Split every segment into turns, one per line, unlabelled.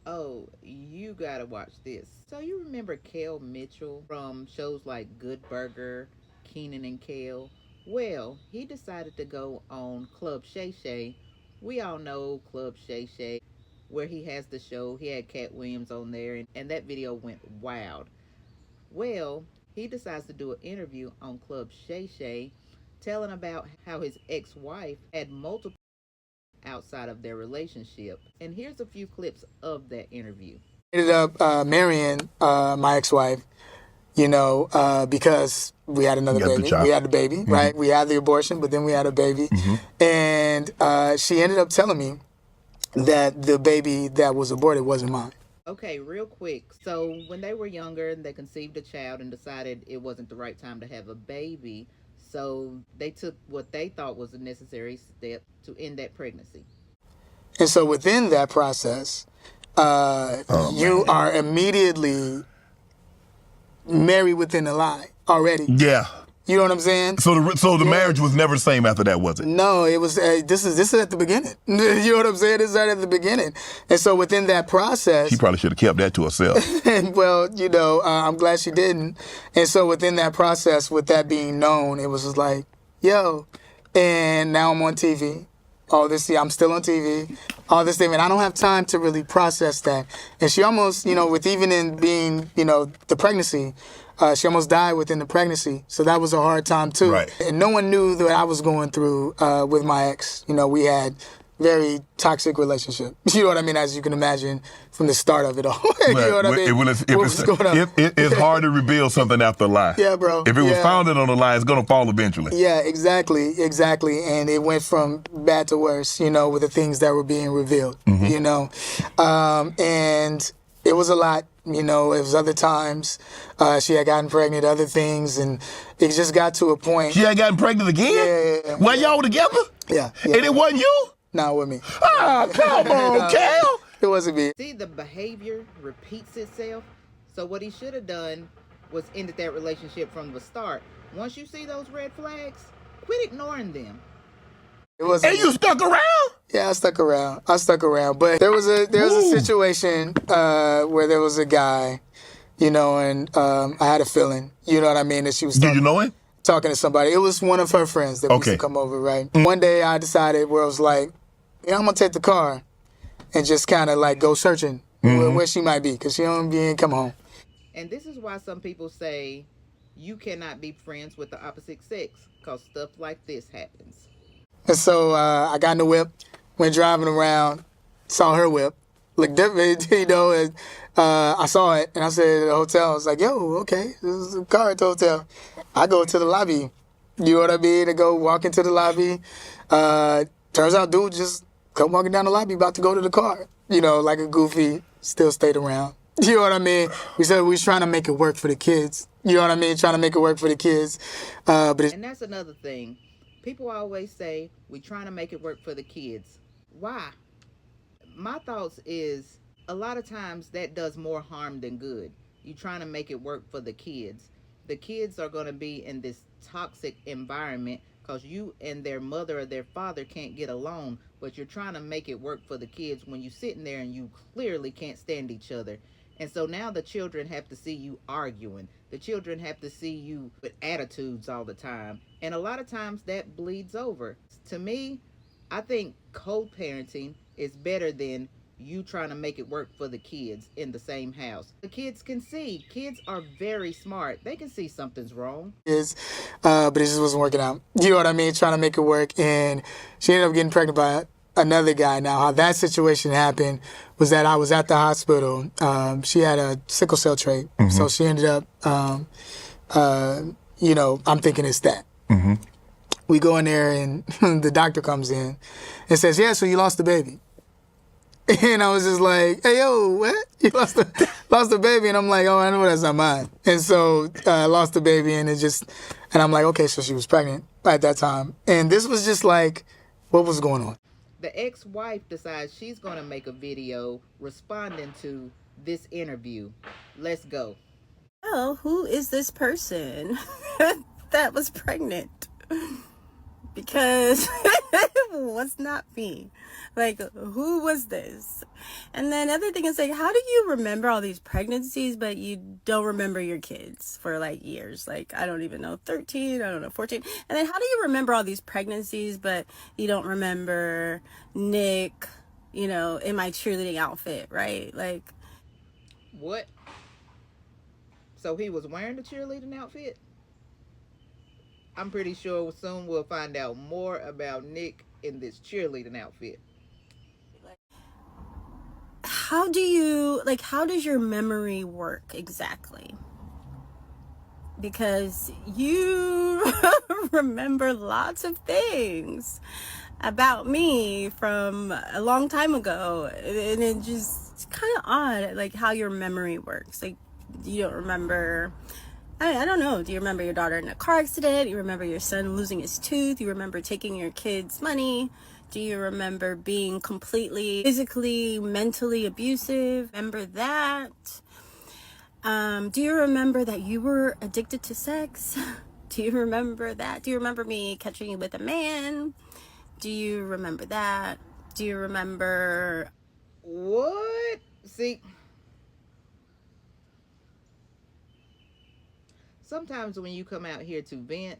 Oh, you gotta watch this. So you remember Kel Mitchell from shows like Good Burger, Keenan and Kel? Well, he decided to go on Club Shay. We all know Club Shay, where he has the show. He had Cat Williams on there, and that video went wild. Well, he decides to do an interview on Club Shay, telling about how his ex-wife had multiple outside of their relationship. And here's a few clips of that interview.
Ended up marrying my ex-wife, because we had another baby. We had the baby, right? We had the abortion, but then we had a baby. And she ended up telling me that the baby that was aborted wasn't mine.
Okay, real quick. So when they were younger, they conceived a child and decided it wasn't the right time to have a baby. So they took what they thought was a necessary step to end that pregnancy.
And so within that process, you are immediately married within a lie already.
Yeah.
You know what I'm saying?
So the marriage was never the same after that, was it?
No, it was. This is at the beginning. You know what I'm saying? This is right at the beginning. And so within that process,
she probably should have kept that to herself.
And well, I'm glad she didn't. And so within that process, with that being known, it was just like, yo, and now I'm on TV. All this, I'm still on TV. All this thing, and I don't have time to really process that. And she almost, with even in being, the pregnancy. She almost died within the pregnancy, so that was a hard time too.
Right.
And no one knew that I was going through with my ex. We had very toxic relationship. You know what I mean? As you can imagine from the start of it all. You know what I mean?
It's hard to reveal something after a lie.
Yeah, bro.
If it was founded on a lie, it's gonna fall eventually.
Yeah, exactly. And it went from bad to worse. With the things that were being revealed. And it was a lot. It was other times. She had gotten pregnant, other things, and it just got to a point.
She had gotten pregnant again?
Yeah.
While y'all were together?
Yeah.
And it wasn't you?
No, with me.
Ah, come on, Cal.
It wasn't me.
See, the behavior repeats itself. So what he should have done was ended that relationship from the start. Once you see those red flags, quit ignoring them.
And you stuck around?
Yeah, I stuck around. But there was a situation where there was a guy, and I had a feeling, you know what I mean, that she was
Did you know him?
Talking to somebody. It was one of her friends that used to come over, right? One day I decided where I was like, I'm going to take the car and just kind of like go searching where she might be, because she ain't come home.
And this is why some people say you cannot be friends with the opposite sex, because stuff like this happens.
And so I got in the whip, went driving around, saw her whip, looked different, and I saw it, and I said at the hotel, I was like, yo, okay, this is a car at the hotel. I go to the lobby, you know what I mean, to go walk into the lobby. Turns out dude just come walking down the lobby about to go to the car, like a goofy, still stayed around. You know what I mean? We said we was trying to make it work for the kids. You know what I mean? Trying to make it work for the kids. And
that's another thing. People always say, we're trying to make it work for the kids. Why? My thoughts is, a lot of times that does more harm than good. You're trying to make it work for the kids. The kids are going to be in this toxic environment because you and their mother or their father can't get along, but you're trying to make it work for the kids when you're sitting there and you clearly can't stand each other. And so now the children have to see you arguing. The children have to see you with attitudes all the time. And a lot of times that bleeds over. To me, I think co-parenting is better than you trying to make it work for the kids in the same house. The kids can see. Kids are very smart. They can see something's wrong.
But it just wasn't working out. You know what I mean? Trying to make it work. And she ended up getting pregnant by another guy. Now, how that situation happened was that I was at the hospital. She had a sickle cell trait. So she ended up, I'm thinking it's that. We go in there and the doctor comes in and says, yeah, so you lost the baby. And I was just like, hey, yo, what? You lost the baby? And I'm like, oh, I know that's not mine. And so I lost the baby and I'm like, okay, so she was pregnant at that time. And this was just like, what was going on?
The ex-wife decides she's going to make a video responding to this interview. Let's go.
Oh, who is this person that was pregnant? Because it was not me. Like, who was this? And then other thing is, like, how do you remember all these pregnancies, but you don't remember your kids for like years? Like, I don't even know, 13, I don't know, 14. And then how do you remember all these pregnancies, but you don't remember Nick, you know, in my cheerleading outfit, right? Like,
What? So he was wearing the cheerleading outfit? I'm pretty sure soon we'll find out more about Nick in this cheerleading outfit.
how does your memory work exactly? Because you remember lots of things about me from a long time ago, and it's kind of odd, like how your memory works. Like, you don't remember, I don't know, do you remember your daughter in a car accident? You remember your son losing his tooth? You remember taking your kids' money? Do you remember being completely physically, mentally abusive? Remember that? Do you remember that you were addicted to sex? Do you remember that? Do you remember me catching you with a man? Do you remember that? Do you remember?
What? See, sometimes when you come out here to vent,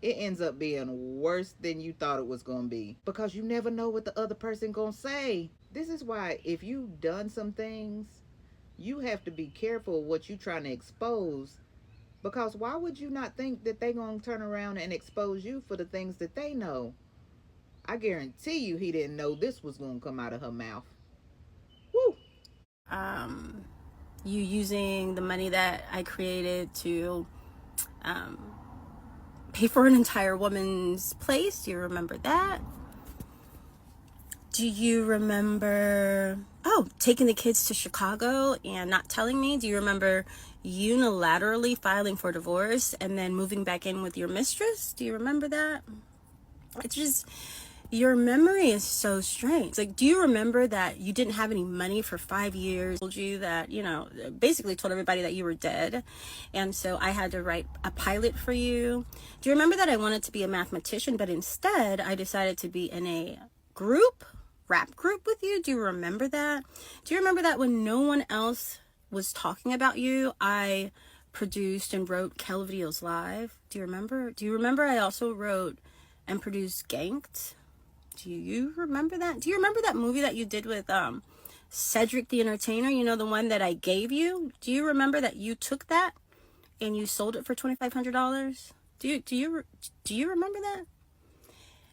it ends up being worse than you thought it was going to be, because you never know what the other person going to say. This is why if you've done some things, you have to be careful what you're trying to expose, because why would you not think that they're going to turn around and expose you for the things that they know? I guarantee you he didn't know this was going to come out of her mouth. Woo!
You using the money that I created to pay for an entire woman's place? Do you remember that? Do you remember, taking the kids to Chicago and not telling me? Do you remember unilaterally filing for divorce and then moving back in with your mistress? Do you remember that? It's just, your memory is so strange. Like, do you remember that you didn't have any money for 5 years? Told you that, basically told everybody that you were dead. And so I had to write a pilot for you. Do you remember that I wanted to be a mathematician, but instead I decided to be in a rap group with you? Do you remember that? Do you remember that when no one else was talking about you, I produced and wrote Kel Videos Live? Do you remember? Do you remember I also wrote and produced Ganked? Do you remember that? Do you remember that movie that you did with Cedric the Entertainer? You know, the one that I gave you? Do you remember that you took that and you sold it for $2,500? Do you remember that?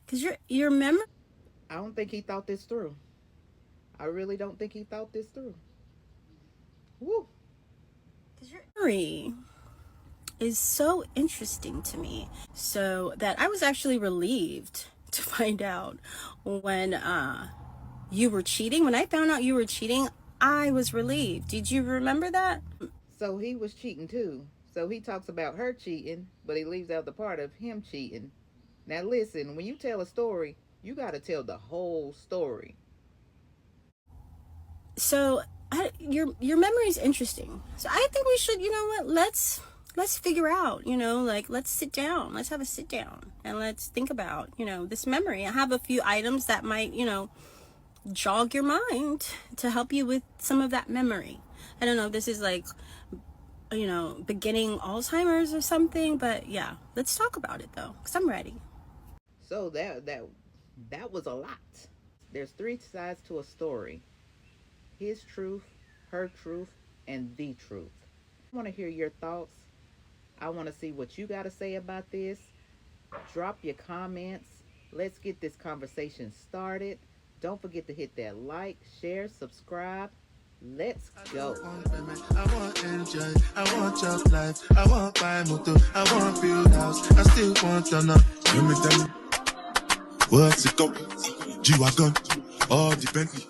Because your memory,
I don't think he thought this through. I really don't think he thought this through. Woo!
because your memory is so interesting to me, so that I was actually relieved to find out when you were cheating. When I found out you were cheating, I was relieved. Did you remember that?
So he was cheating too. So he talks about her cheating, but he leaves out the part of him cheating. Now listen, when you tell a story, you got to tell the whole story.
So your memory is interesting. So I think we should, let's figure out, let's sit down. Let's have a sit down and let's think about, this memory. I have a few items that might, jog your mind to help you with some of that memory. I don't know if this is like, beginning Alzheimer's or something, but yeah, let's talk about it though, because I'm ready.
So that was a lot. There's 3 sides to a story: his truth, her truth, and the truth. I want to hear your thoughts. I want to see what you got to say about this. Drop your comments. Let's get this conversation started. Don't forget to hit that like, share, subscribe. Let's go.
I want enjoy, I want your life, I want buy motor, I want build house, I still want to know. Tell me, what's it go? G-Wagon, all the Bentley.